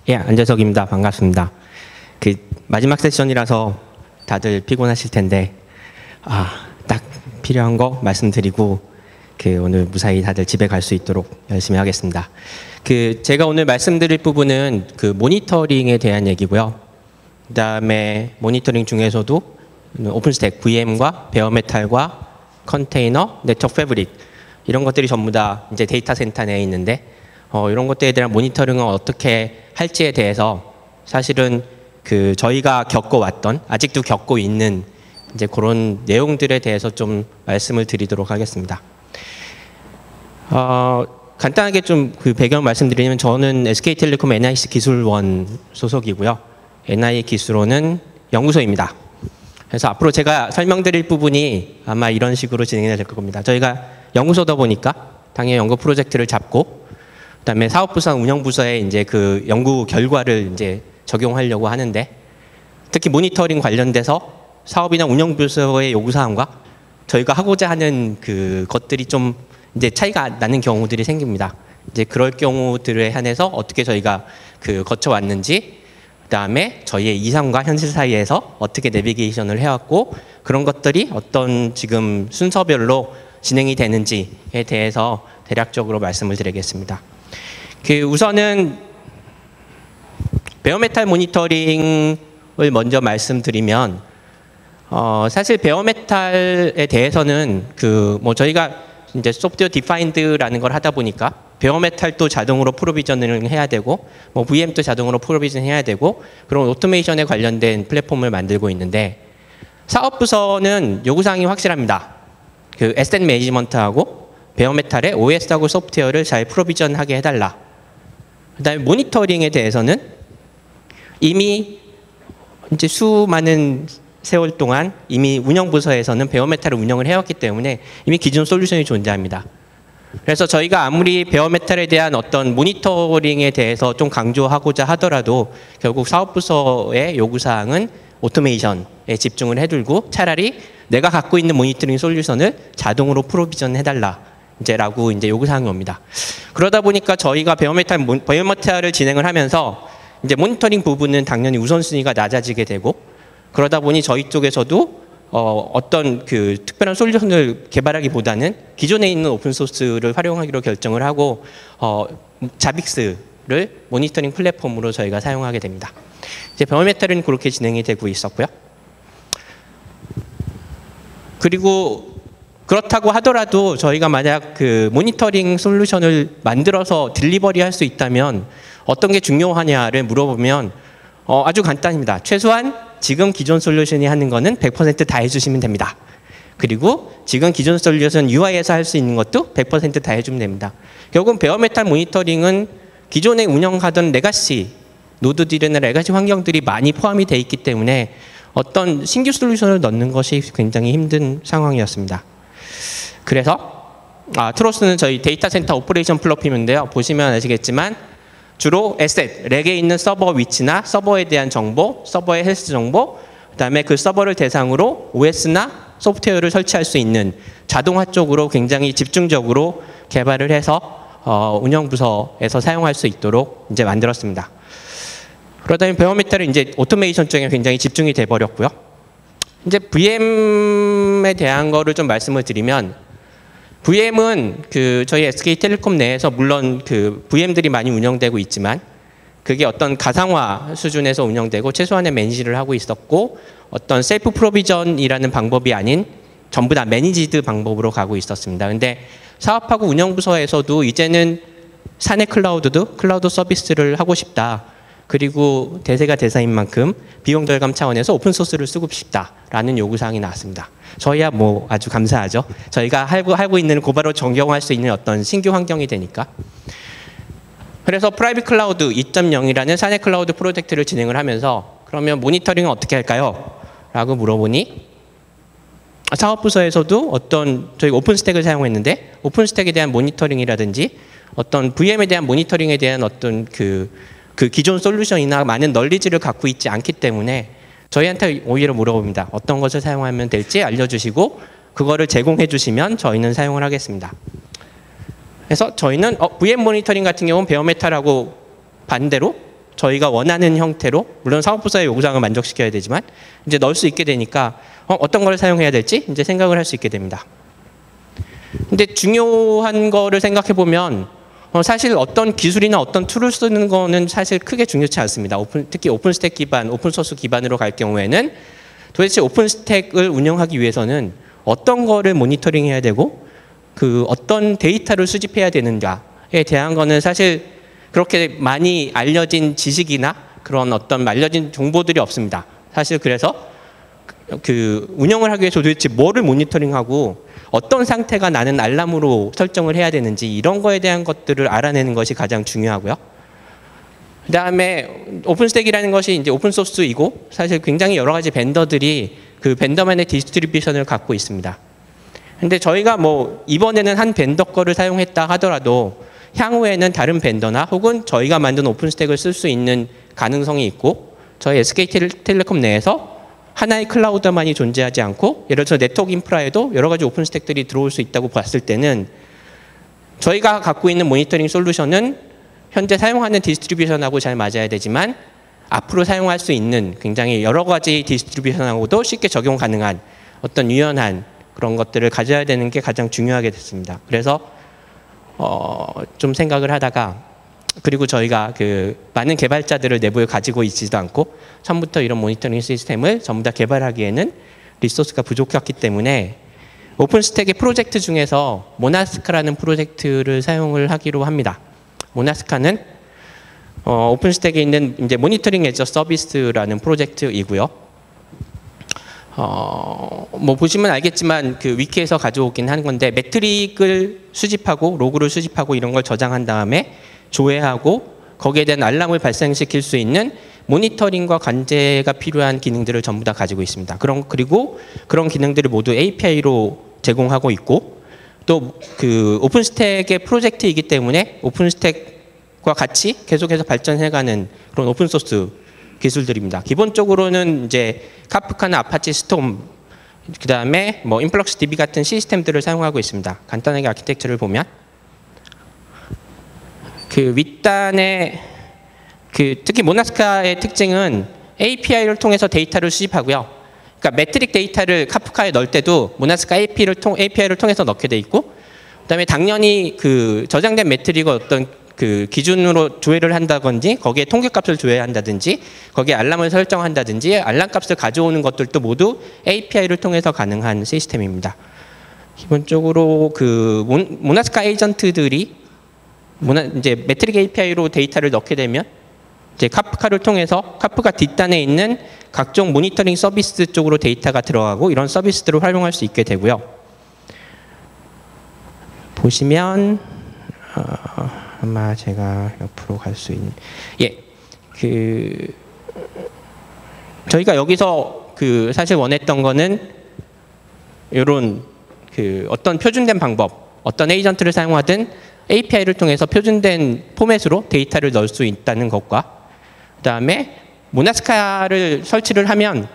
예, 안재석입니다. 반갑습니다. 마지막 세션이라서 다들 피곤하실 텐데, 딱 필요한 거 말씀드리고, 오늘 무사히 다들 집에 갈 수 있도록 열심히 하겠습니다. 제가 오늘 말씀드릴 부분은 모니터링에 대한 얘기고요. 그 다음에 모니터링 중에서도 오픈스택, VM과 베어메탈과 컨테이너, 네트워크 패브릭, 이런 것들이 전부 다 이제 데이터 센터 내에 있는데, 이런 것들에 대한 모니터링을 어떻게 할지에 대해서 사실은 저희가 겪어왔던, 아직도 겪고 있는 이제 그런 내용들에 대해서 좀 말씀을 드리도록 하겠습니다. 간단하게 좀 배경 말씀드리면 저는 SK텔레콤 NIC 기술원 소속이고요. NI 기술원은 연구소입니다. 그래서 앞으로 제가 설명드릴 부분이 아마 이런 식으로 진행이 될 겁니다. 저희가 연구소다 보니까 당연히 연구 프로젝트를 잡고 그다음에 사업부서, 운영부서에 이제 연구 결과를 이제 적용하려고 하는데, 특히 모니터링 관련돼서 사업이나 운영부서의 요구사항과 저희가 하고자 하는 것들이 좀 이제 차이가 나는 경우들이 생깁니다. 이제 그럴 경우들에 한해서 어떻게 저희가 거쳐왔는지, 그다음에 저희의 이상과 현실 사이에서 어떻게 내비게이션을 해왔고, 그런 것들이 어떤 지금 순서별로 진행이 되는지에 대해서 대략적으로 말씀을 드리겠습니다. 우선은 베어메탈 모니터링을 먼저 말씀드리면, 사실 베어메탈에 대해서는 저희가 이제 소프트웨어 디파인드라는 걸 하다 보니까 베어메탈도 자동으로 프로비저닝을 해야 되고, VM도 자동으로 프로비전 해야 되고, 그런 오토메이션에 관련된 플랫폼을 만들고 있는데, 사업부서는 요구사항이 확실합니다. 에셋 매니지먼트하고 베어메탈의 OS하고 소프트웨어를 잘 프로비전하게 해달라. 그다음에 모니터링에 대해서는 이미 이제 수많은 세월 동안 이미 운영부서에서는 베어메탈을 운영을 해왔기 때문에 이미 기존 솔루션이 존재합니다. 그래서 저희가 아무리 베어메탈에 대한 어떤 모니터링에 대해서 좀 강조하고자 하더라도 결국 사업부서의 요구사항은 오토메이션에 집중을 해두고 차라리 내가 갖고 있는 모니터링 솔루션을 자동으로 프로비전 해달라. 라고 이제 요구사항이 옵니다. 그러다 보니까 저희가 베어메탈을 진행을 하면서 이제 모니터링 부분은 당연히 우선순위가 낮아지게 되고, 그러다 보니 저희 쪽에서도 어떤 특별한 솔루션을 개발하기보다는 기존에 있는 오픈소스를 활용하기로 결정을 하고, 자빅스를 모니터링 플랫폼으로 저희가 사용하게 됩니다. 이제 베어메탈은 그렇게 진행이 되고 있었고요. 그리고 그렇다고 하더라도 저희가 만약 모니터링 솔루션을 만들어서 딜리버리 할 수 있다면 어떤 게 중요하냐를 물어보면 아주 간단합니다. 최소한 지금 기존 솔루션이 하는 거는 100% 다 해주시면 됩니다. 그리고 지금 기존 솔루션 UI에서 할 수 있는 것도 100% 다 해주면 됩니다. 결국 베어메탈 모니터링은 기존에 운영하던 레가시 노드들이나 레가시 환경들이 많이 포함이 되어 있기 때문에 어떤 신규 솔루션을 넣는 것이 굉장히 힘든 상황이었습니다. 그래서 트로스는 저희 데이터 센터 오퍼레이션 플랫폼인데요. 보시면 아시겠지만 주로 에셋, 렉에 있는 서버 위치나 서버에 대한 정보, 서버의 헬스 정보, 그다음에 그 서버를 대상으로 OS나 소프트웨어를 설치할 수 있는 자동화 쪽으로 굉장히 집중적으로 개발을 해서 운영부서에서 사용할 수 있도록 이제 만들었습니다. 그러다 보니 베어메탈은 이제 오토메이션 쪽에 굉장히 집중이 돼 버렸고요. 이제 VM에 대한 거를 좀 말씀을 드리면, VM은 저희 SK텔레콤 내에서 물론 VM들이 많이 운영되고 있지만 그게 어떤 가상화 수준에서 운영되고 최소한의 매니지를 하고 있었고, 어떤 셀프 프로비전이라는 방법이 아닌 전부 다 매니지드 방법으로 가고 있었습니다. 근데 사업하고 운영부서에서도 이제는 사내 클라우드 서비스를 하고 싶다. 그리고 대세가 대세인 만큼 비용 절감 차원에서 오픈소스를 쓰고 싶다라는 요구사항이 나왔습니다. 저희야 아주 감사하죠. 저희가 하고 있는 고바로 적용할 수 있는 어떤 신규 환경이 되니까. 그래서 프라이빗 클라우드 2.0이라는 사내 클라우드 프로젝트를 진행을 하면서, 그러면 모니터링은 어떻게 할까요? 라고 물어보니 사업부서에서도 저희 오픈스택을 사용했는데 오픈스택에 대한 모니터링이라든지 어떤 VM에 대한 모니터링에 대한 어떤 기존 솔루션이나 많은 널리지를 갖고 있지 않기 때문에 저희한테 오히려 물어봅니다. 어떤 것을 사용하면 될지 알려주시고 그거를 제공해 주시면 저희는 사용을 하겠습니다. 그래서 저희는 VM 모니터링 같은 경우는 베어메탈하고 반대로 저희가 원하는 형태로, 물론 사업부서의 요구사항을 만족시켜야 되지만 이제 넣을 수 있게 되니까 어떤 걸 사용해야 될지 이제 생각을 할 수 있게 됩니다. 근데 중요한 거를 생각해 보면 사실 어떤 기술이나 어떤 툴을 쓰는 거는 사실 크게 중요치 않습니다. 특히 오픈스택 기반, 오픈소스 기반으로 갈 경우에는 도대체 오픈스택을 운영하기 위해서는 어떤 거를 모니터링해야 되고 그 어떤 데이터를 수집해야 되는가에 대한 거는 사실 그렇게 많이 알려진 지식이나 그런 어떤 알려진 정보들이 없습니다. 사실 그래서 그 운영을 하기 위해서 도대체 뭐를 모니터링하고 어떤 상태가 나는 알람으로 설정을 해야 되는지 이런 거에 대한 것들을 알아내는 것이 가장 중요하고요. 그 다음에 오픈스택이라는 것이 이제 오픈소스이고 사실 굉장히 여러 가지 벤더들이 그 벤더만의 디스트리뷰션을 갖고 있습니다. 근데 저희가 뭐 이번에는 한 벤더 거를 사용했다 하더라도 향후에는 다른 벤더나 혹은 저희가 만든 오픈스택을 쓸 수 있는 가능성이 있고 저희 SK텔레콤 내에서 하나의 클라우드만이 존재하지 않고 예를 들어서 네트워크 인프라에도 여러 가지 오픈스택들이 들어올 수 있다고 봤을 때는 저희가 갖고 있는 모니터링 솔루션은 현재 사용하는 디스트리뷰션하고 잘 맞아야 되지만 앞으로 사용할 수 있는 굉장히 여러 가지 디스트리뷰션하고도 쉽게 적용 가능한 어떤 유연한 그런 것들을 가져야 되는 게 가장 중요하게 됐습니다. 그래서 좀 생각을 하다가 그리고 저희가 그 많은 개발자들을 내부에 가지고 있지도 않고 처음부터 이런 모니터링 시스템을 전부 다 개발하기에는 리소스가 부족했기 때문에 오픈스택의 프로젝트 중에서 모나스카라는 프로젝트를 사용을 하기로 합니다. 모나스카는 오픈스택에 있는 이제 모니터링 애저 서비스라는 프로젝트이고요. 뭐 보시면 알겠지만 그 위키에서 가져오긴 한 건데 매트릭을 수집하고 로그를 수집하고 이런 걸 저장한 다음에 조회하고 거기에 대한 알람을 발생시킬 수 있는 모니터링과 관제가 필요한 기능들을 전부 다 가지고 있습니다. 그리고 그런 기능들을 모두 API로 제공하고 있고 또 그 오픈스택의 프로젝트이기 때문에 오픈스택과 같이 계속해서 발전해가는 그런 오픈소스 기술들입니다. 기본적으로는 이제 카프카나 아파치 스톰 그 다음에 뭐 인플럭스 DB 같은 시스템들을 사용하고 있습니다. 간단하게 아키텍처를 보면 그 윗단에 그 특히 모나스카의 특징은 API를 통해서 데이터를 수집하고요. 그러니까 매트릭 데이터를 카프카에 넣을 때도 모나스카 API를 통해서 넣게 돼 있고, 그다음에 당연히 그 저장된 매트릭을 어떤 그 기준으로 조회를 한다든지 거기에 통계값을 조회한다든지 거기에 알람을 설정한다든지 알람 값을 가져오는 것들도 모두 API를 통해서 가능한 시스템입니다. 기본적으로 그 모나스카 에이전트들이 이제 매트릭 API로 데이터를 넣게 되면 이제 카프카를 통해서 카프카 뒷단에 있는 각종 모니터링 서비스 쪽으로 데이터가 들어가고 이런 서비스들을 활용할 수 있게 되고요. 보시면 아마 제가 옆으로 갈 수 있는 그 저희가 여기서 그 사실 원했던 거는 이런 그 어떤 표준된 방법, 어떤 에이전트를 사용하든 API를 통해서 표준된 포맷으로 데이터를 넣을 수 있다는 것과 그다음에 모나스카를 설치를 하면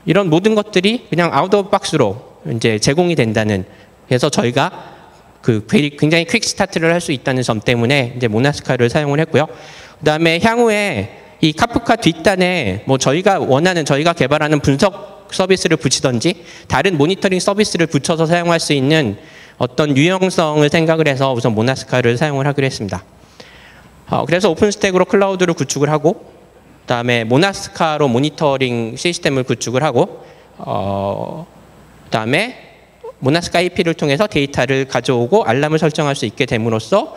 이런 모든 것들이 그냥 아웃 오브 박스로 이제 제공이 된다는, 그래서 저희가 그 굉장히 퀵 스타트를 할 수 있다는 점 때문에 이제 모나스카를 사용을 했고요. 그다음에 향후에 이 카프카 뒷단에 뭐 저희가 개발하는 분석 서비스를 붙이든지 다른 모니터링 서비스를 붙여서 사용할 수 있는 어떤 유용성을 생각을 해서 우선 모나스카를 사용을 하기로 했습니다. 그래서 오픈스택으로 클라우드를 구축을 하고 그다음에 모나스카로 모니터링 시스템을 구축을 하고 그다음에 모나스카 AP를 통해서 데이터를 가져오고 알람을 설정할 수 있게 됨으로써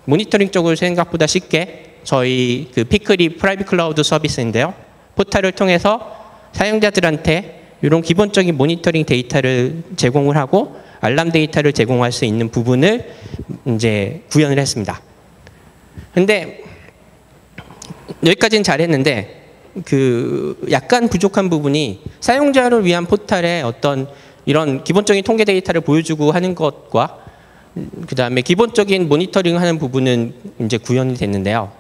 모니터링 쪽을 생각보다 쉽게 저희 그 피크리 프라이빗 클라우드 서비스인데요. 포탈을 통해서 사용자들한테 이런 기본적인 모니터링 데이터를 제공을 하고 알람 데이터를 제공할 수 있는 부분을 이제 구현을 했습니다. 근데 여기까지는 잘했는데 그 약간 부족한 부분이 사용자를 위한 포탈에 어떤 이런 기본적인 통계 데이터를 보여주고 하는 것과 그 다음에 기본적인 모니터링 하는 부분은 이제 구현이 됐는데요.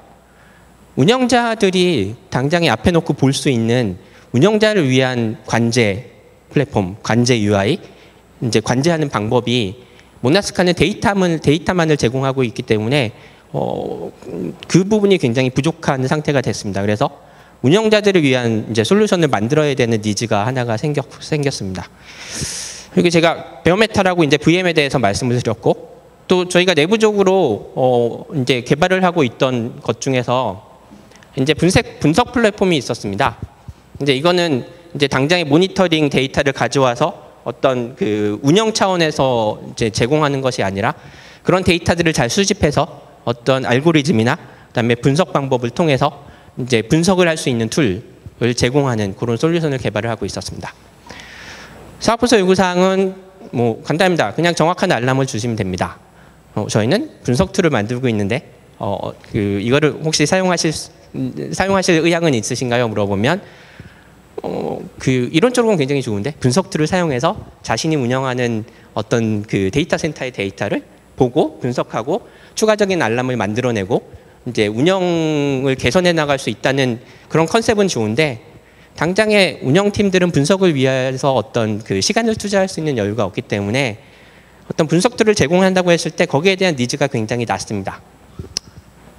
운영자들이 당장에 앞에 놓고 볼 수 있는 운영자를 위한 관제 플랫폼, 관제 UI, 이제 관제하는 방법이 모나스카는 데이터만을 제공하고 있기 때문에 그 부분이 굉장히 부족한 상태가 됐습니다. 그래서 운영자들을 위한 이제 솔루션을 만들어야 되는 니즈가 하나가 생겼습니다. 그리고 제가 베어메타라고 이제 VM에 대해서 말씀을 드렸고, 또 저희가 내부적으로 이제 개발을 하고 있던 것 중에서 이제 분석 플랫폼이 있었습니다. 이제 이거는 이제 당장의 모니터링 데이터를 가져와서 어떤 그 운영 차원에서 이제 제공하는 것이 아니라 그런 데이터들을 잘 수집해서 어떤 알고리즘이나 그다음에 분석 방법을 통해서 이제 분석을 할 수 있는 툴을 제공하는 그런 솔루션을 개발을 하고 있었습니다. 사업부서 요구사항은 뭐 간단합니다. 그냥 정확한 알람을 주시면 됩니다. 저희는 분석 툴을 만들고 있는데 이거를 혹시 사용하실 의향은 있으신가요? 물어보면 이론적으로는 굉장히 좋은데 분석 툴을 사용해서 자신이 운영하는 어떤 그 데이터 센터의 데이터를 보고 분석하고 추가적인 알람을 만들어내고 이제 운영을 개선해 나갈 수 있다는 그런 컨셉은 좋은데, 당장의 운영팀들은 분석을 위해서 어떤 그 시간을 투자할 수 있는 여유가 없기 때문에 어떤 분석 툴을 제공한다고 했을 때 거기에 대한 니즈가 굉장히 낮습니다.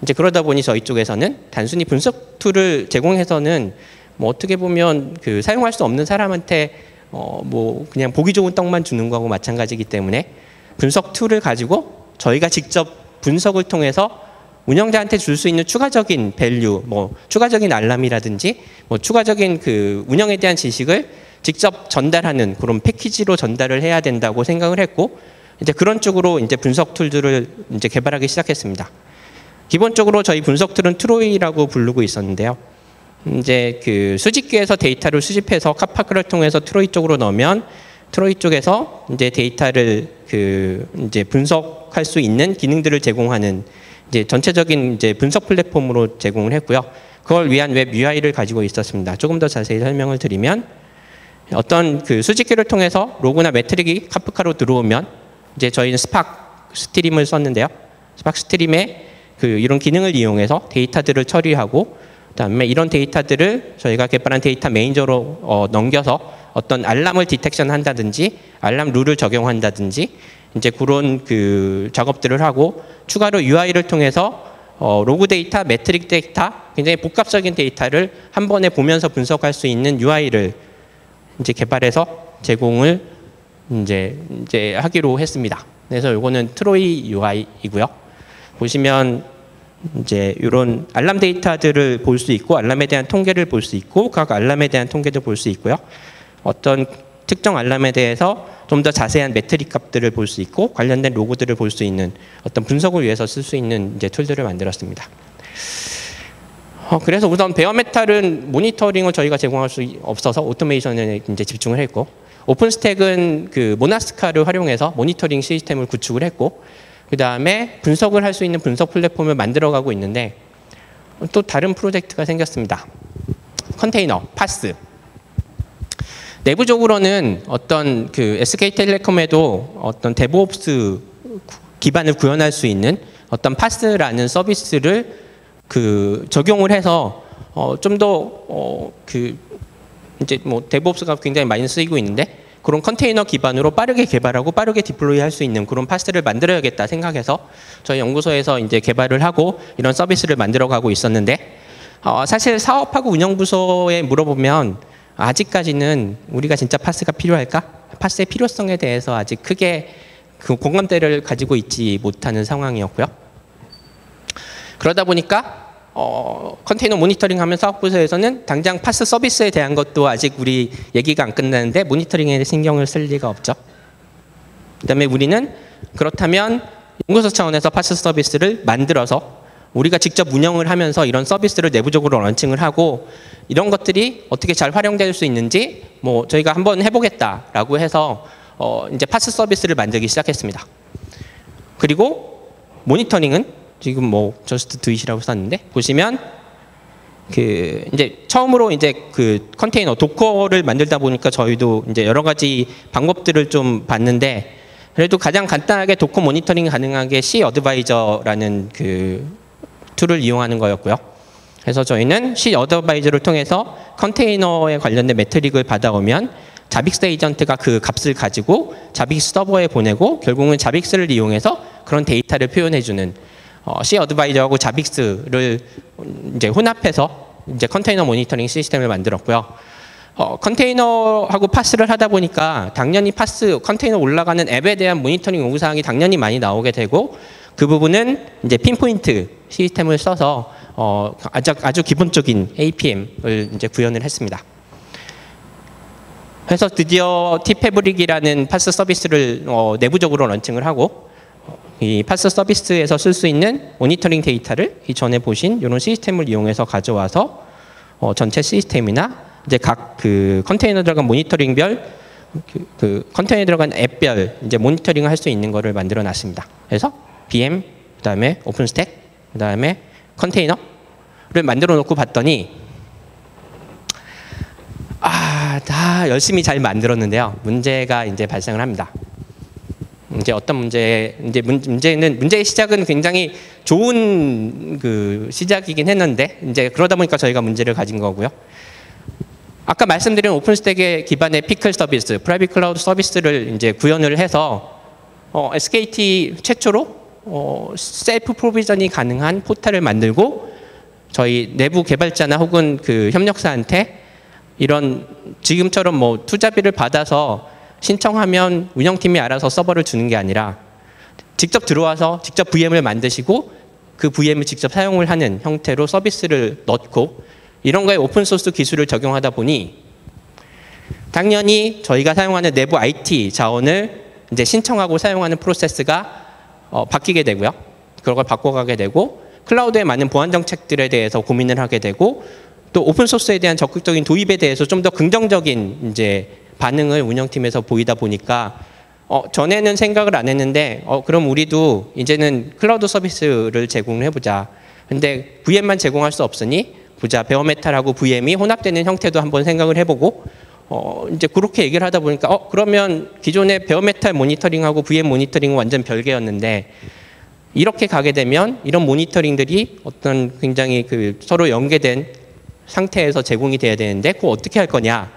이제 그러다 보니 저희 쪽에서는 단순히 분석 툴을 제공해서는 뭐 어떻게 보면 그 사용할 수 없는 사람한테 뭐 그냥 보기 좋은 떡만 주는 거하고 마찬가지이기 때문에 분석 툴을 가지고 저희가 직접 분석을 통해서 운영자한테 줄 수 있는 추가적인 밸류, 뭐 추가적인 알람이라든지 뭐 추가적인 그 운영에 대한 지식을 직접 전달하는 그런 패키지로 전달을 해야 된다고 생각을 했고, 이제 그런 쪽으로 이제 분석 툴들을 이제 개발하기 시작했습니다. 기본적으로 저희 분석 툴은 트로이라고 부르고 있었는데요. 이제 그 수집기에서 데이터를 수집해서 카파크를 통해서 트로이 쪽으로 넣으면 트로이 쪽에서 이제 데이터를 그 이제 분석할 수 있는 기능들을 제공하는 이제 전체적인 이제 분석 플랫폼으로 제공을 했고요. 그걸 위한 웹 UI를 가지고 있었습니다. 조금 더 자세히 설명을 드리면, 어떤 그 수집기를 통해서 로그나 매트릭이 카프카로 들어오면 이제 저희는 스팍 스트림을 썼는데요. 스팍 스트림에 그 이런 기능을 이용해서 데이터들을 처리하고, 그다음에 이런 데이터들을 저희가 개발한 데이터 매니저로 넘겨서 어떤 알람을 디텍션 한다든지 알람 룰을 적용한다든지 이제 그런 그 작업들을 하고, 추가로 UI를 통해서 로그 데이터, 매트릭 데이터, 굉장히 복합적인 데이터를 한 번에 보면서 분석할 수 있는 UI를 이제 개발해서 제공을 이제 하기로 했습니다. 그래서 이거는 트로이 UI이고요. 보시면 이제 이런 알람 데이터들을 볼 수 있고, 알람에 대한 통계를 볼 수 있고, 각 알람에 대한 통계도 볼 수 있고요. 어떤 특정 알람에 대해서 좀 더 자세한 매트릭 값들을 볼 수 있고, 관련된 로고들을 볼 수 있는 어떤 분석을 위해서 쓸 수 있는 이제 툴들을 만들었습니다. 그래서 우선 베어메탈은 모니터링을 저희가 제공할 수 없어서 오토메이션에 이제 집중을 했고, 오픈스택은 그 모나스카를 활용해서 모니터링 시스템을 구축을 했고, 그 다음에 분석을 할 수 있는 분석 플랫폼을 만들어가고 있는데, 또 다른 프로젝트가 생겼습니다. 컨테이너, 파스. 내부적으로는 어떤 그 SK텔레콤에도 어떤 데브옵스 기반을 구현할 수 있는 어떤 파스라는 서비스를 그 적용을 해서 좀 더 그 이제 뭐 데브옵스가 굉장히 많이 쓰이고 있는데, 그런 컨테이너 기반으로 빠르게 개발하고 빠르게 디플로이 할 수 있는 그런 파스를 만들어야겠다 생각해서 저희 연구소에서 이제 개발을 하고 이런 서비스를 만들어가고 있었는데, 사실 사업하고 운영부서에 물어보면 아직까지는 우리가 진짜 파스가 필요할까? 파스의 필요성에 대해서 아직 크게 그 공감대를 가지고 있지 못하는 상황이었고요. 그러다 보니까 컨테이너 모니터링 하면 사업부서에서는 당장 파스 서비스에 대한 것도 아직 우리 얘기가 안 끝나는데 모니터링에 신경을 쓸 리가 없죠. 그다음에 우리는 그렇다면 연구소 차원에서 파스 서비스를 만들어서 우리가 직접 운영을 하면서 이런 서비스를 내부적으로 런칭을 하고, 이런 것들이 어떻게 잘 활용될 수 있는지 뭐 저희가 한번 해보겠다라고 해서 이제 파스 서비스를 만들기 시작했습니다. 그리고 모니터링은 지금 뭐 저스트 드잇이라고 썼는데, 보시면 그 이제 처음으로 이제 그 컨테이너 도커를 만들다 보니까 저희도 이제 여러 가지 방법들을 좀 봤는데, 그래도 가장 간단하게 도커 모니터링 가능한 게 C 어드바이저라는 그 툴을 이용하는 거였고요. 그래서 저희는 C 어드바이저를 통해서 컨테이너에 관련된 매트릭을 받아오면 자빅스 에이전트가 그 값을 가지고 자빅스 서버에 보내고, 결국은 자빅스를 이용해서 그런 데이터를 표현해주는 C 어드바이저하고 자빅스를 이제 혼합해서 이제 컨테이너 모니터링 시스템을 만들었고요. 컨테이너하고 파스를 하다 보니까 당연히 컨테이너 올라가는 앱에 대한 모니터링 요구사항이 당연히 많이 나오게 되고, 그 부분은 이제 핀포인트 시스템을 써서 아주 기본적인 APM을 이제 구현을 했습니다. 그래서 드디어 T패브릭이라는 파스 서비스를 내부적으로 런칭을 하고, 이 파스 서비스에서 쓸 수 있는 모니터링 데이터를 이전에 보신 이런 시스템을 이용해서 가져와서 전체 시스템이나 이제 각 그 컨테이너 들어간 모니터링별 그 컨테이너 들어간 앱별 이제 모니터링을 할 수 있는 거를 만들어 놨습니다. 그래서 VM, 그다음에 오픈스택, 그다음에 컨테이너를 만들어 놓고 봤더니 다 열심히 잘 만들었는데요. 문제가 이제 발생을 합니다. 이제 어떤 문제의 시작은 굉장히 좋은 그 시작이긴 했는데, 이제 그러다 보니까 저희가 문제를 가진 거고요. 아까 말씀드린 오픈스택의 기반의 피클 서비스, 프라이빗 클라우드 서비스를 이제 구현을 해서 SKT 최초로 셀프 프로비전이 가능한 포탈을 만들고, 저희 내부 개발자나 혹은 그 협력사한테 이런 지금처럼 뭐 투자비를 받아서 신청하면 운영팀이 알아서 서버를 주는 게 아니라 직접 들어와서 직접 VM을 만드시고 그 VM을 직접 사용을 하는 형태로 서비스를 넣고, 이런 거에 오픈소스 기술을 적용하다 보니 당연히 저희가 사용하는 내부 IT 자원을 이제 신청하고 사용하는 프로세스가 바뀌게 되고요. 그걸 바꿔가게 되고, 클라우드의 많은 보안 정책들에 대해서 고민을 하게 되고, 또 오픈소스에 대한 적극적인 도입에 대해서 좀 더 긍정적인 이제 반응을 운영팀에서 보이다 보니까 전에는 생각을 안 했는데 그럼 우리도 이제는 클라우드 서비스를 제공을 해보자. 근데 VM만 제공할 수 없으니 보자, 베어메탈하고 VM이 혼합되는 형태도 한번 생각을 해보고, 이제 그렇게 얘기를 하다 보니까 그러면 기존의 베어메탈 모니터링하고 VM 모니터링은 완전 별개였는데, 이렇게 가게 되면 이런 모니터링들이 어떤 굉장히 그 서로 연계된 상태에서 제공이 돼야 되는데 그거 어떻게 할 거냐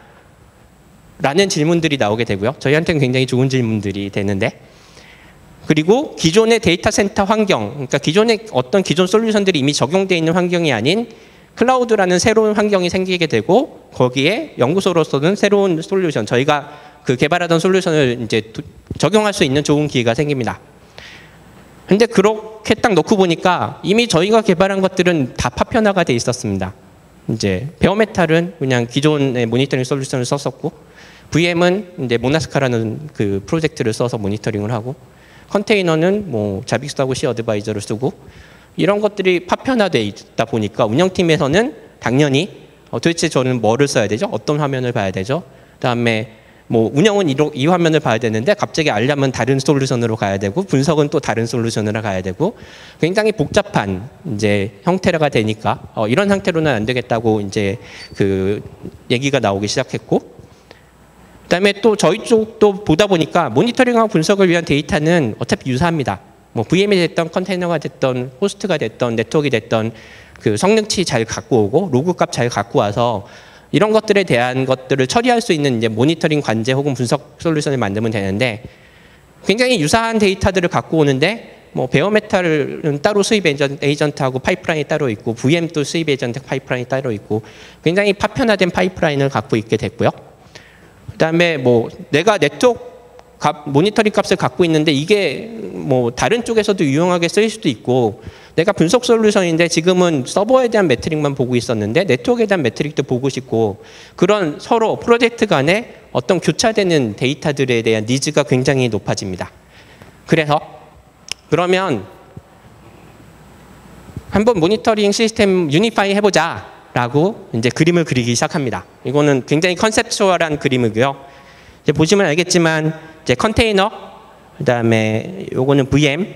라는 질문들이 나오게 되고요. 저희한테는 굉장히 좋은 질문들이 되는데, 그리고 기존의 데이터 센터 환경, 그러니까 기존의 어떤 기존 솔루션들이 이미 적용되어 있는 환경이 아닌 클라우드라는 새로운 환경이 생기게 되고, 거기에 연구소로서는 새로운 솔루션, 저희가 그 개발하던 솔루션을 이제 적용할 수 있는 좋은 기회가 생깁니다. 근데 그렇게 딱 놓고 보니까 이미 저희가 개발한 것들은 다 파편화가 돼 있었습니다. 이제 베어메탈은 그냥 기존의 모니터링 솔루션을 썼었고, VM은 이제 모나스카라는 그 프로젝트를 써서 모니터링을 하고, 컨테이너는 뭐 자빅스하고 C 어드바이저를 쓰고, 이런 것들이 파편화되어 있다 보니까 운영팀에서는 당연히 도대체 저는 뭐를 써야 되죠? 어떤 화면을 봐야 되죠? 그다음에 뭐 운영은 이 화면을 봐야 되는데 갑자기 알려면 다른 솔루션으로 가야 되고, 분석은 또 다른 솔루션으로 가야 되고, 굉장히 복잡한 이제 형태가 되니까 이런 상태로는 안 되겠다고 이제 그 얘기가 나오기 시작했고, 그다음에 또 저희 쪽도 보다 보니까 모니터링하고 분석을 위한 데이터는 어차피 유사합니다. 뭐 VM이 됐던 컨테이너가 됐던 호스트가 됐던 네트워크가 됐던 그 성능치 잘 갖고 오고 로그값 잘 갖고 와서 이런 것들에 대한 것들을 처리할 수 있는 이제 모니터링 관제 혹은 분석 솔루션을 만들면 되는데, 굉장히 유사한 데이터들을 갖고 오는데 뭐 베어메탈은 따로 수입 에이전트하고 파이프라인이 따로 있고, VM도 수입 에이전트 파이프라인이 따로 있고, 굉장히 파편화된 파이프라인을 갖고 있게 됐고요. 그다음에 뭐 내가 네트워크 모니터링 값을 갖고 있는데 이게 뭐 다른 쪽에서도 유용하게 쓰일 수도 있고, 내가 분석 솔루션인데 지금은 서버에 대한 매트릭만 보고 있었는데 네트워크에 대한 매트릭도 보고 싶고, 그런 서로 프로젝트 간에 어떤 교차되는 데이터들에 대한 니즈가 굉장히 높아집니다. 그래서 그러면 한번 모니터링 시스템 유니파이 해보자 라고 이제 그림을 그리기 시작합니다. 이거는 굉장히 컨셉추얼한 그림이고요. 이제 보시면 알겠지만 이제 컨테이너, 그다음에 요거는 VM,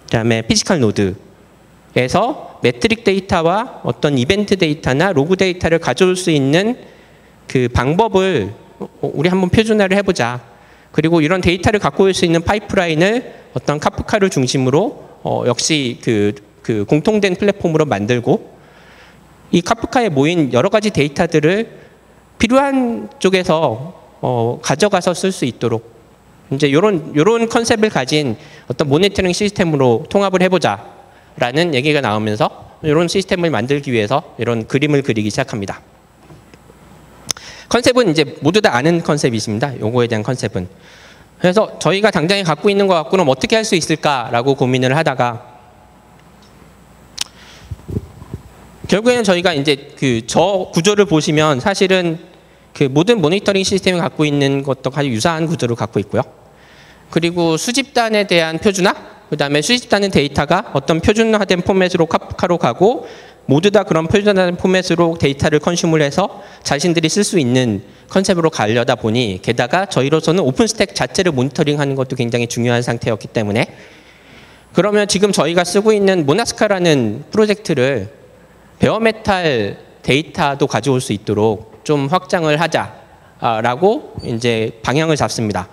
그다음에 피지컬 노드에서 매트릭 데이터와 어떤 이벤트 데이터나 로그 데이터를 가져올 수 있는 그 방법을 우리 한번 표준화를 해보자. 그리고 이런 데이터를 갖고 올 수 있는 파이프라인을 어떤 카프카를 중심으로 역시 그 공통된 플랫폼으로 만들고, 이 카프카에 모인 여러 가지 데이터들을 필요한 쪽에서 가져가서 쓸 수 있도록 이제 요런 컨셉을 가진 어떤 모니터링 시스템으로 통합을 해보자 라는 얘기가 나오면서 이런 시스템을 만들기 위해서 이런 그림을 그리기 시작합니다. 컨셉은 이제 모두 다 아는 컨셉이십니다. 요거에 대한 컨셉은. 그래서 저희가 당장에 갖고 있는 것 갖고는 어떻게 할 수 있을까라고 고민을 하다가 결국에는 저희가 이제 저 구조를 보시면 사실은 모든 모니터링 시스템이 갖고 있는 것도 아주 유사한 구조를 갖고 있고요. 그리고 수집단에 대한 표준화, 그 다음에 수집단의 데이터가 어떤 표준화된 포맷으로 카프카로 가고 모두 다 그런 표준화된 포맷으로 데이터를 컨슘을 해서 자신들이 쓸 수 있는 컨셉으로 가려다 보니 게다가 저희로서는 오픈스택 자체를 모니터링하는 것도 굉장히 중요한 상태였기 때문에 그러면 지금 저희가 쓰고 있는 모나스카라는 프로젝트를 베어메탈 데이터도 가져올 수 있도록 좀 확장을 하자라고 이제 방향을 잡습니다.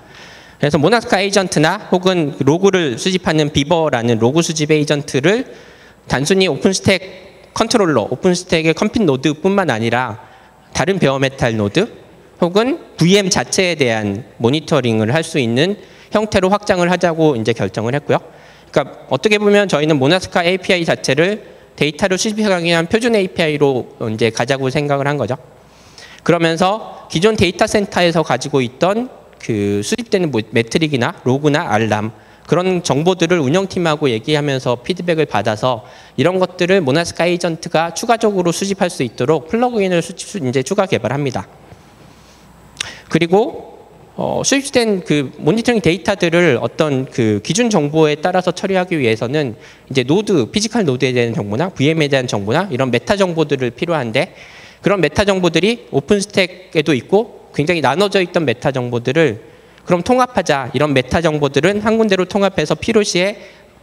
그래서 모나스카 에이전트나 혹은 로그를 수집하는 비버라는 로그 수집 에이전트를 단순히 오픈스택 컨트롤러, 오픈스택의 컴핏 노드뿐만 아니라 다른 베어메탈 노드 혹은 VM 자체에 대한 모니터링을 할 수 있는 형태로 확장을 하자고 이제 결정을 했고요. 그러니까 어떻게 보면 저희는 모나스카 API 자체를 데이터를 수집하기 위한 표준 API로 이제 가자고 생각을 한 거죠. 그러면서 기존 데이터 센터에서 가지고 있던 수집되는 매트릭이나 로그나 알람 그런 정보들을 운영팀하고 얘기하면서 피드백을 받아서 이런 것들을 모나스카 에이전트가 추가적으로 수집할 수 있도록 플러그인을 이제 추가 개발합니다. 그리고 수집된 모니터링 데이터들을 어떤 기준 정보에 따라서 처리하기 위해서는 이제 노드, 피지컬 노드에 대한 정보나 VM에 대한 정보나 이런 메타 정보들을 필요한데 그런 메타 정보들이 오픈스택에도 있고 굉장히 나눠져 있던 메타 정보들을 그럼 통합하자. 이런 메타 정보들은 한 군데로 통합해서 필요시에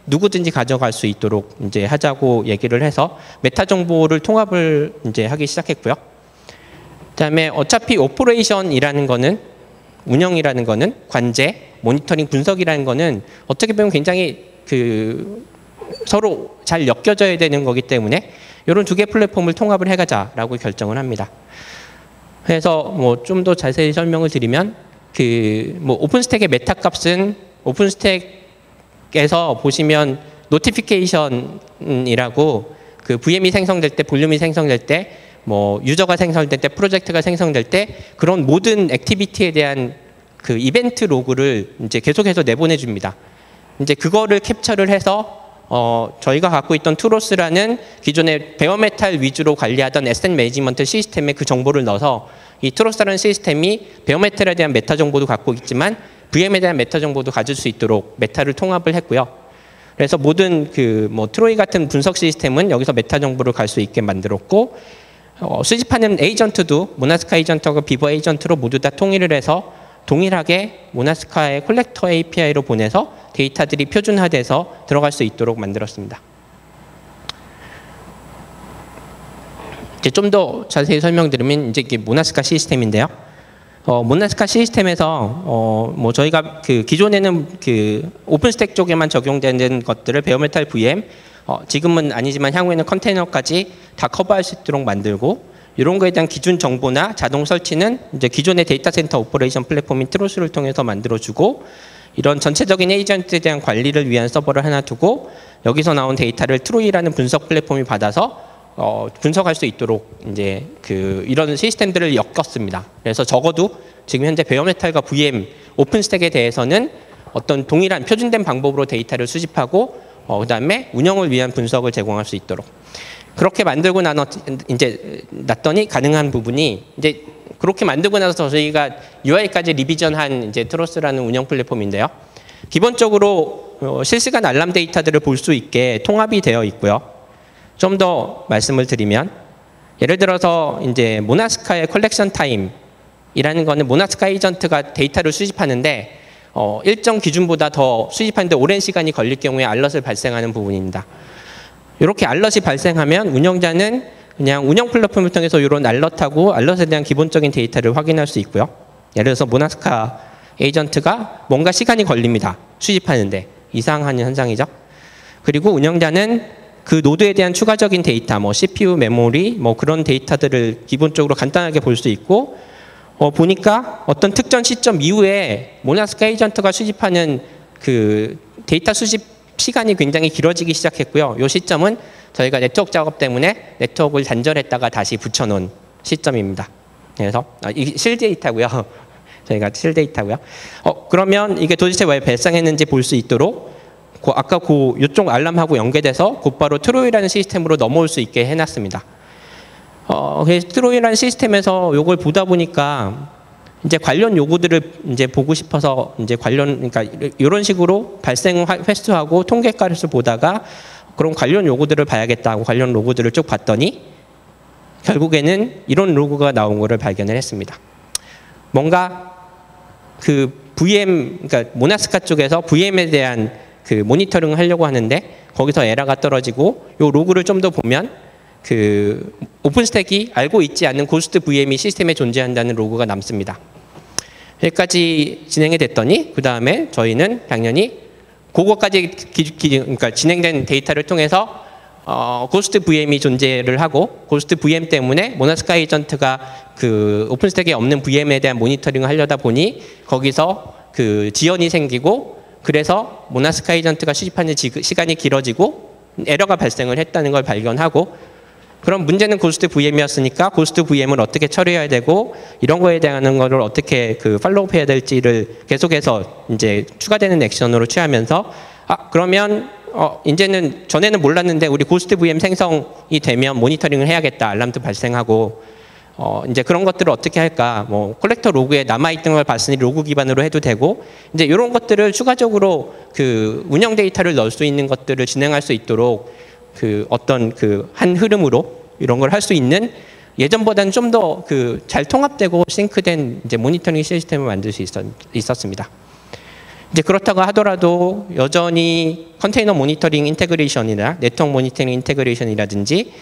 누구든지 가져갈 수 있도록 이제 하자고 얘기를 해서 메타 정보를 통합을 이제 하기 시작했고요. 그다음에 어차피 오퍼레이션이라는 거는 운영이라는 거는 관제, 모니터링, 분석이라는 거는 어떻게 보면 굉장히 서로 잘 엮여져야 되는 거기 때문에 이런 두 개 플랫폼을 통합을 해가자라고 결정을 합니다. 그래서 좀 더 자세히 설명을 드리면 오픈스택의 메타 값은 오픈스택에서 보시면 노티피케이션이라고 VM이 생성될 때, 볼륨이 생성될 때, 유저가 생성될 때, 프로젝트가 생성될 때 그런 모든 액티비티에 대한 이벤트 로그를 이제 계속해서 내보내 줍니다. 이제 그거를 캡처를 해서 저희가 갖고 있던 투로스라는 기존의 베어메탈 위주로 관리하던 에셋 매니지먼트 시스템에 그 정보를 넣어서 이 투로스라는 시스템이 베어메탈에 대한 메타 정보도 갖고 있지만 VM에 대한 메타 정보도 가질 수 있도록 메타를 통합을 했고요. 그래서 모든 트로이 같은 분석 시스템은 여기서 메타 정보를 갈 수 있게 만들었고 수집하는 에이전트도 모나스카 에이전트하고 비버 에이전트로 모두 다 통일을 해서 동일하게 모나스카의 콜렉터 API로 보내서 데이터들이 표준화돼서 들어갈 수 있도록 만들었습니다. 이제 좀 더 자세히 설명드리면 이제 이게 모나스카 시스템인데요. 모나스카 시스템에서 저희가 기존에는 오픈스택 쪽에만 적용되는 것들을 베어메탈 VM 지금은 아니지만 향후에는 컨테이너까지 다 커버할 수 있도록 만들고 이런 거에 대한 기준 정보나 자동 설치는 이제 기존의 데이터 센터 오퍼레이션 플랫폼인 트로스를 통해서 만들어주고 이런 전체적인 에이전트에 대한 관리를 위한 서버를 하나 두고 여기서 나온 데이터를 트로이라는 분석 플랫폼이 받아서 분석할 수 있도록 이제 이런 시스템들을 엮었습니다. 그래서 적어도 지금 현재 베어메탈과 VM 오픈스택에 대해서는 어떤 동일한 표준된 방법으로 데이터를 수집하고 그다음에 운영을 위한 분석을 제공할 수 있도록 그렇게 만들고 났더니 가능한 부분이 이제 그렇게 만들고 나서 저희가 UI까지 리비전한 이제 트로스라는 운영 플랫폼인데요. 기본적으로 실시간 알람 데이터들을 볼 수 있게 통합이 되어 있고요. 좀 더 말씀을 드리면 예를 들어서 이제 모나스카의 컬렉션 타임이라는 거는 모나스카 에이전트가 데이터를 수집하는데 일정 기준보다 더 수집하는데 오랜 시간이 걸릴 경우에 알럿을 발생하는 부분입니다. 이렇게 알럿이 발생하면 운영자는 그냥 운영 플랫폼을 통해서 이런 알럿하고 알럿에 대한 기본적인 데이터를 확인할 수 있고요. 예를 들어서 모나스카 에이전트가 뭔가 시간이 걸립니다. 수집하는데 이상한 현상이죠. 그리고 운영자는 그 노드에 대한 추가적인 데이터, CPU, 메모리, 그런 데이터들을 기본적으로 간단하게 볼 수 있고 보니까 어떤 특정 시점 이후에 모나스카 에이전트가 수집하는 데이터 수집 시간이 굉장히 길어지기 시작했고요. 이 시점은 저희가 네트워크 작업 때문에 네트워크를 단절했다가 다시 붙여놓은 시점입니다. 그래서 이 실데이터고요. 저희가 실데이터고요. 그러면 이게 도대체 왜 발생했는지 볼 수 있도록 아까 이쪽 알람하고 연계돼서 곧바로 트로이라는 시스템으로 넘어올 수 있게 해놨습니다. 그래서 트로이라는 시스템에서 이걸 보다 보니까 이제 관련 요구들을 이제 보고 싶어서 이제 그러니까 이런 식으로 발생 횟수하고 통계가를 보다가 그럼 관련 요구들을 봐야겠다고 관련 로그들을 쭉 봤더니 결국에는 이런 로그가 나온 거를 발견을 했습니다. 뭔가 그 VM, 그러니까 모나스카 쪽에서 VM에 대한 그 모니터링을 하려고 하는데 거기서 에러가 떨어지고 요 로그를 좀 더 보면 그 오픈스택이 알고 있지 않는 고스트 VM이 시스템에 존재한다는 로그가 남습니다. 여기까지 진행이 됐더니 그 다음에 저희는 당연히 그거까지 그러니까 진행된 데이터를 통해서 고스트 VM이 존재를 하고 고스트 VM 때문에 모나스카 에이전트가 그 오픈스택에 없는 VM에 대한 모니터링을 하려다 보니 거기서 그 지연이 생기고 그래서 모나스카 에이전트가 수집하는 시간이 길어지고 에러가 발생을 했다는 걸 발견하고 그럼 문제는 고스트 VM이었으니까 고스트 VM을 어떻게 처리해야 되고 이런 거에 대한 거를 어떻게 그 팔로우해야 될지를 계속해서 이제 추가되는 액션으로 취하면서 그러면 이제는 전에는 몰랐는데 우리 고스트 VM 생성이 되면 모니터링을 해야겠다. 알람도 발생하고 이제 그런 것들을 어떻게 할까? 뭐 콜렉터 로그에 남아 있던 걸 봤으니 로그 기반으로 해도 되고 이제 이런 것들을 추가적으로 그 운영 데이터를 넣을 수 있는 것들을 진행할 수 있도록 그 어떤 그 한 흐름으로 이런 걸 할 수 있는 예전보다는 좀 더 그 잘 통합되고 싱크된 이제 모니터링 시스템을 만들 수 있었습니다. 이제 그렇다고 하더라도 여전히 컨테이너 모니터링 인테그레이션이나 네트워크 모니터링 인테그레이션이라든지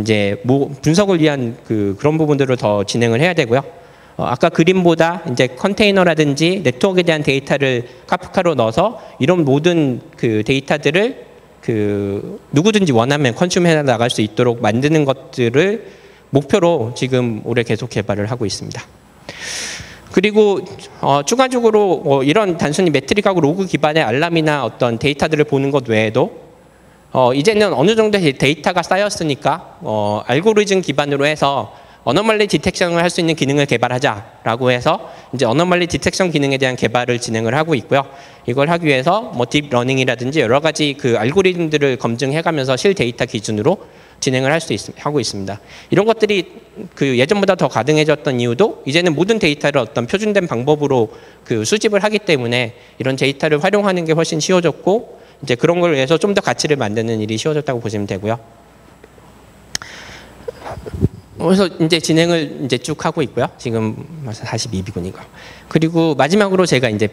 이제 분석을 위한 그런 부분들을 더 진행을 해야 되고요. 아까 그림보다 이제 컨테이너라든지 네트워크에 대한 데이터를 카프카로 넣어서 이런 모든 그 데이터들을 그 누구든지 원하면 컨슘해 나갈 수 있도록 만드는 것들을 목표로 지금 올해 계속 개발을 하고 있습니다. 그리고 추가적으로 이런 단순히 매트릭하고 로그 기반의 알람이나 어떤 데이터들을 보는 것 외에도 이제는 어느 정도의 데이터가 쌓였으니까 알고리즘 기반으로 해서 어너멀리 디텍션을 할 수 있는 기능을 개발하자라고 해서 이제 어너멀리 디텍션 기능에 대한 개발을 진행을 하고 있고요. 이걸 하기 위해서 뭐 딥러닝이라든지 여러 가지 그 알고리즘들을 검증해가면서 실 데이터 기준으로 진행을 하고 있습니다. 이런 것들이 그 예전보다 더 가능해졌던 이유도 이제는 모든 데이터를 어떤 표준된 방법으로 그 수집을 하기 때문에 이런 데이터를 활용하는 게 훨씬 쉬워졌고 이제 그런 걸 위해서 좀 더 가치를 만드는 일이 쉬워졌다고 보시면 되고요. 그래서 이제 진행을 이제 쭉 하고 있고요. 지금 42비군이고. 그리고 마지막으로 제가 이제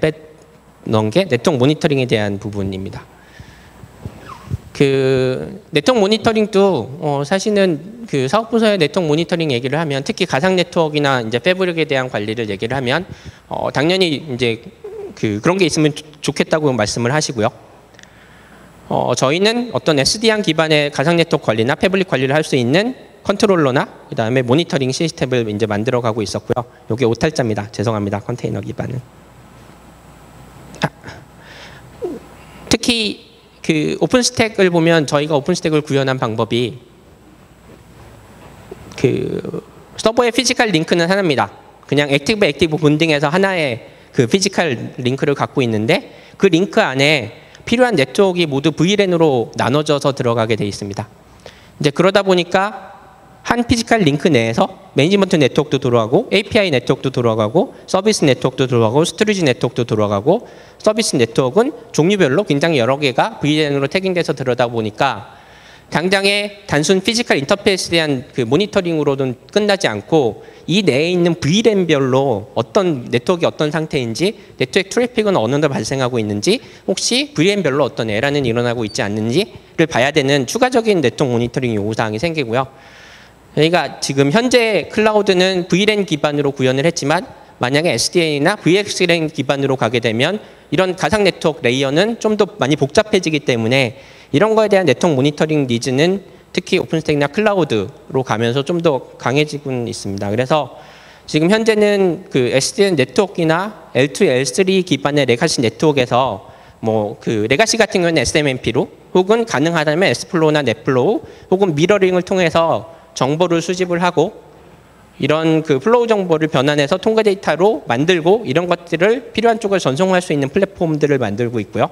넣은 게 네트워크 모니터링에 대한 부분입니다. 그 네트워크 모니터링도 사실은 그 사업부서의 네트워크 모니터링 얘기를 하면 특히 가상 네트워크나 이제 패브릭에 대한 관리를 얘기를 하면 당연히 이제 그런 게 있으면 좋겠다고 말씀을 하시고요. 저희는 어떤 SDN 기반의 가상 네트워크 관리나 패브릭 관리를 할 수 있는 컨트롤러나 그다음에 모니터링 시스템을 이제 만들어 가고 있었고요. 이게 오탈자입니다. 죄송합니다. 컨테이너 기반은. 특히 그 오픈스택을 보면 저희가 오픈스택을 구현한 방법이 그 서버의 피지컬 링크는 하나입니다. 그냥 액티브 본딩에서 하나의 그 피지컬 링크를 갖고 있는데 그 링크 안에 필요한 네트워크가 모두 VLAN으로 나눠져서 들어가게 돼 있습니다. 이제 그러다 보니까 한 피지컬 링크 내에서 매니지먼트 네트워크도 들어가고 API 네트워크도 들어가고 서비스 네트워크도 들어가고 스토리지 네트워크도 들어가고 서비스 네트워크는 종류별로 굉장히 여러 개가 VLAN으로 태깅돼서 들어다 보니까 당장의 단순 피지컬 인터페이스에 대한 그 모니터링으로는 끝나지 않고 이 내에 있는 VLAN별로 어떤 네트워크가 어떤 상태인지 네트워크 트래픽은 어느 정도 발생하고 있는지 혹시 VLAN별로 어떤 에러는 일어나고 있지 않는지를 봐야 되는 추가적인 네트워크 모니터링 요구사항이 생기고요. 저희가 지금 현재 클라우드는 VLAN 기반으로 구현을 했지만 만약에 SDN이나 VXLAN 기반으로 가게 되면 이런 가상 네트워크 레이어는 좀 더 많이 복잡해지기 때문에 이런 거에 대한 네트워크 모니터링 니즈는 특히 오픈스택이나 클라우드로 가면서 좀 더 강해지고 있습니다. 그래서 지금 현재는 그 SDN 네트워크나 L2, L3 기반의 레가시 네트워크에서 뭐 그 레가시 같은 경우는 SMMP로 혹은 가능하다면 S플로우나 넷플로우 혹은 미러링을 통해서 정보를 수집을 하고 이런 그 플로우 정보를 변환해서 통계 데이터로 만들고 이런 것들을 필요한 쪽을 전송할 수 있는 플랫폼들을 만들고 있고요.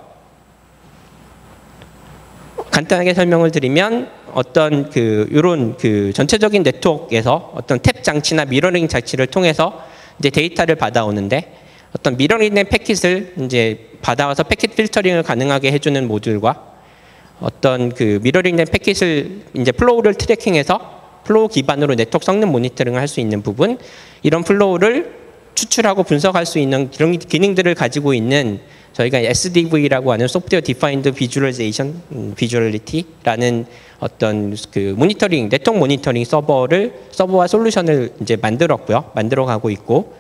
간단하게 설명을 드리면 어떤 그 이런 그 전체적인 네트워크에서 어떤 탭 장치나 미러링 장치를 통해서 이제 데이터를 받아오는데 어떤 미러링된 패킷을 이제 받아와서 패킷 필터링을 가능하게 해주는 모듈과 어떤 그 미러링된 패킷을 이제 플로우를 트래킹해서 플로우 기반으로 네트워크 성능 모니터링을 할 수 있는 부분, 이런 플로우를 추출하고 분석할 수 있는 그런 기능들을 가지고 있는 저희가 SDV라고 하는 소프트웨어 디파인드 비주얼라이제이션, 비주얼리티라는 어떤 그 모니터링, 네트워크 모니터링 서버와 솔루션을 이제 만들어가고 있고,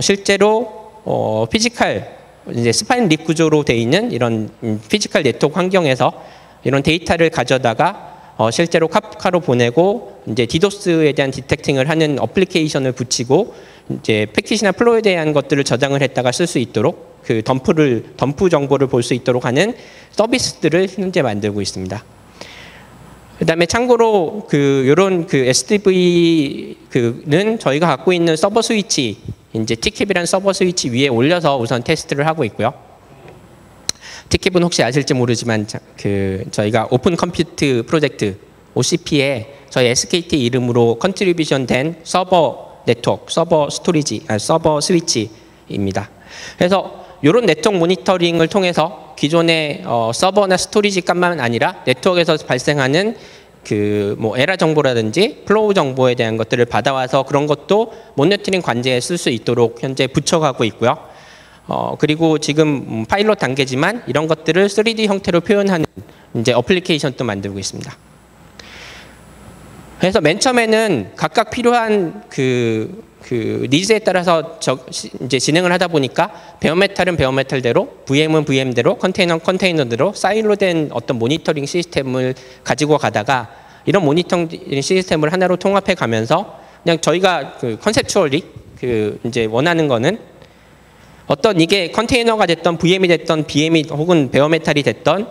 실제로 피지컬 이제 스파인 립 구조로 되어 있는 이런 피지컬 네트워크 환경에서 이런 데이터를 가져다가 실제로 카프카로 보내고 이제 디도스에 대한 디텍팅을 하는 어플리케이션을 붙이고 이제 패킷이나 플로우에 대한 것들을 저장을 했다가 쓸 수 있도록 그 덤프 정보를 볼 수 있도록 하는 서비스들을 현재 만들고 있습니다. 그다음에 참고로 그 이런 그 SDV는 저희가 갖고 있는 서버 스위치 이제 티캡이라는 서버 스위치 위에 올려서 우선 테스트를 하고 있고요. 티캡은 혹시 아실지 모르지만 그 저희가 오픈 컴퓨트 프로젝트 OCP에 저희 SKT 이름으로 컨트리뷰션 된 서버 네트워크, 서버 스토리지, 서버 스위치입니다. 그래서 이런 네트워크 모니터링을 통해서 기존의 서버나 스토리지 값만 아니라 네트워크에서 발생하는 그 뭐 에러 정보라든지 플로우 정보에 대한 것들을 받아와서 그런 것도 모니터링 관제에 쓸 수 있도록 현재 붙여가고 있고요. 그리고 지금 파일럿 단계지만 이런 것들을 3D 형태로 표현하는 이제 어플리케이션도 만들고 있습니다. 그래서 맨 처음에는 각각 필요한 그 니즈에 따라서 이제 진행을 하다 보니까 베어메탈은 베어메탈대로, VM은 VM대로, 컨테이너는 컨테이너대로 사일로된 어떤 모니터링 시스템을 가지고 가다가 이런 모니터링 시스템을 하나로 통합해 가면서 그냥 저희가 그 컨셉추얼리 그 이제 원하는 거는 어떤 이게 컨테이너가 됐던 VM이 됐던 BM이 혹은 베어메탈이 됐던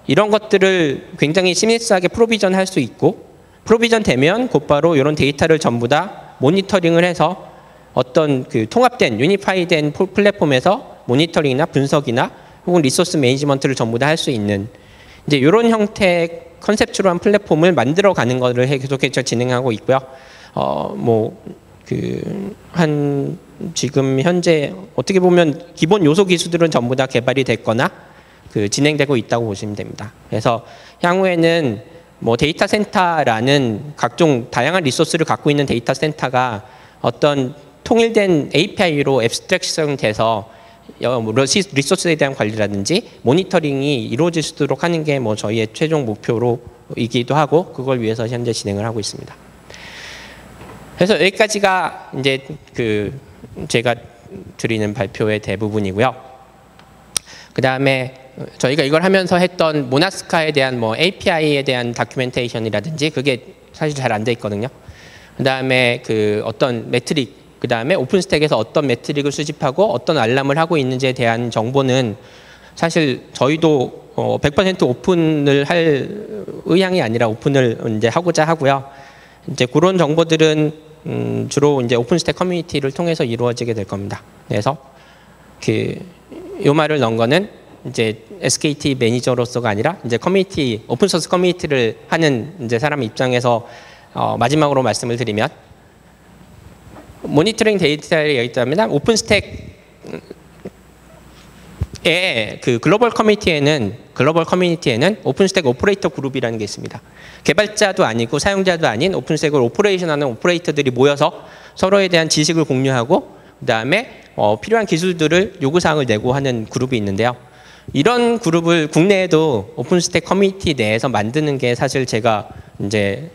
이런 것들을 굉장히 시미스하게 프로비전 할 수 있고 프로비전 되면 곧바로 이런 데이터를 전부 다 모니터링을 해서 어떤 그 통합된 유니파이된 플랫폼에서 모니터링이나 분석이나 혹은 리소스 매니지먼트를 전부 다 할 수 있는 이제 이런 형태의 컨셉추얼한 플랫폼을 만들어 가는 것을 계속해서 진행하고 있고요. 지금 현재 어떻게 보면 기본 요소 기술들은 전부 다 개발이 됐거나 그 진행되고 있다고 보시면 됩니다. 그래서 향후에는 뭐 데이터 센터라는 각종 다양한 리소스를 갖고 있는 데이터 센터가 어떤 통일된 API로 앱스트랙션 돼서 리소스에 대한 관리라든지 모니터링이 이루어질 수 있도록 하는 게 뭐 저희의 최종 목표이기도 하고 그걸 위해서 현재 진행을 하고 있습니다. 그래서 여기까지가 이제 그 제가 드리는 발표의 대부분이고요. 그 다음에 저희가 이걸 하면서 했던 모나스카에 대한 뭐 API에 대한 다큐멘테이션이라든지 그게 사실 잘 안 돼 있거든요. 그 다음에 그 어떤 매트릭, 그 다음에 오픈스택에서 어떤 매트릭을 수집하고 어떤 알람을 하고 있는지에 대한 정보는 사실 저희도 100% 오픈을 할 의향이 아니라 오픈을 이제 하고자 하고요. 이제 그런 정보들은 주로 이제 오픈스택 커뮤니티를 통해서 이루어지게 될 겁니다. 그래서 요 말을 넣은 거는 이제 SKT 매니저로서가 아니라 이제 커뮤니티, 오픈소스 커뮤니티를 하는 이제 사람 입장에서 마지막으로 말씀을 드리면 모니터링 데이터를 얘기하면 오픈스택의 그 글로벌 커뮤니티에는 오픈스택 오퍼레이터 그룹이라는 게 있습니다. 개발자도 아니고 사용자도 아닌 오픈스택을 오퍼레이션하는 오퍼레이터들이 모여서 서로에 대한 지식을 공유하고 그다음에 필요한 기술들을 요구사항을 내고 하는 그룹이 있는데요. 이런 그룹을 국내에도 오픈스택 커뮤니티 내에서 만드는 게 사실 제가 이제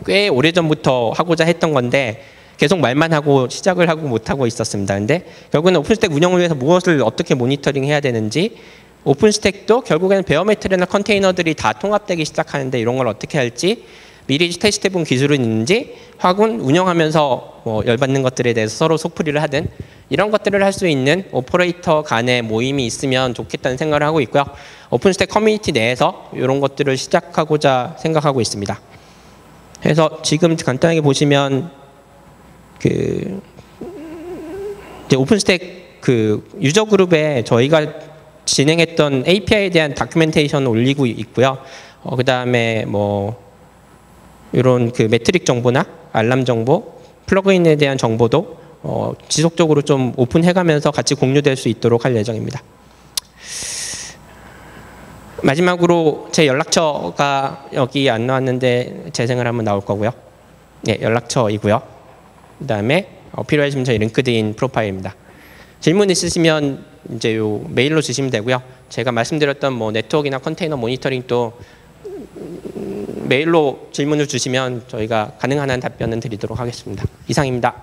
꽤 오래전부터 하고자 했던 건데 계속 말만 하고 시작을 하고 못하고 있었습니다. 근데 결국은 오픈스택 운영을 위해서 무엇을 어떻게 모니터링 해야 되는지 오픈스택도 결국에는 베어메탈이나 컨테이너들이 다 통합되기 시작하는데 이런 걸 어떻게 할지 미리 테스트해본 기술은 있는지 혹은 운영하면서 뭐 열받는 것들에 대해서 서로 속풀이를 하든 이런 것들을 할 수 있는 오퍼레이터 간의 모임이 있으면 좋겠다는 생각을 하고 있고요. 오픈스택 커뮤니티 내에서 이런 것들을 시작하고자 생각하고 있습니다. 그래서 지금 간단하게 보시면 그 이제 오픈스택 그 유저 그룹에 저희가 진행했던 API에 대한 다큐멘테이션을 올리고 있고요. 그 다음에 뭐 이런 그 매트릭 정보나 알람 정보, 플러그인에 대한 정보도 지속적으로 좀 오픈해가면서 같이 공유될 수 있도록 할 예정입니다. 마지막으로 제 연락처가 여기 안 나왔는데 재생을 하면 나올 거고요. 네, 연락처이고요. 그 다음에 필요하시면 저희 링크드인 프로파일입니다. 질문 있으시면 이제 요 메일로 주시면 되고요. 제가 말씀드렸던 뭐 네트워크나 컨테이너 모니터링도 메일로 질문을 주시면 저희가 가능한 한 답변은 드리도록 하겠습니다. 이상입니다.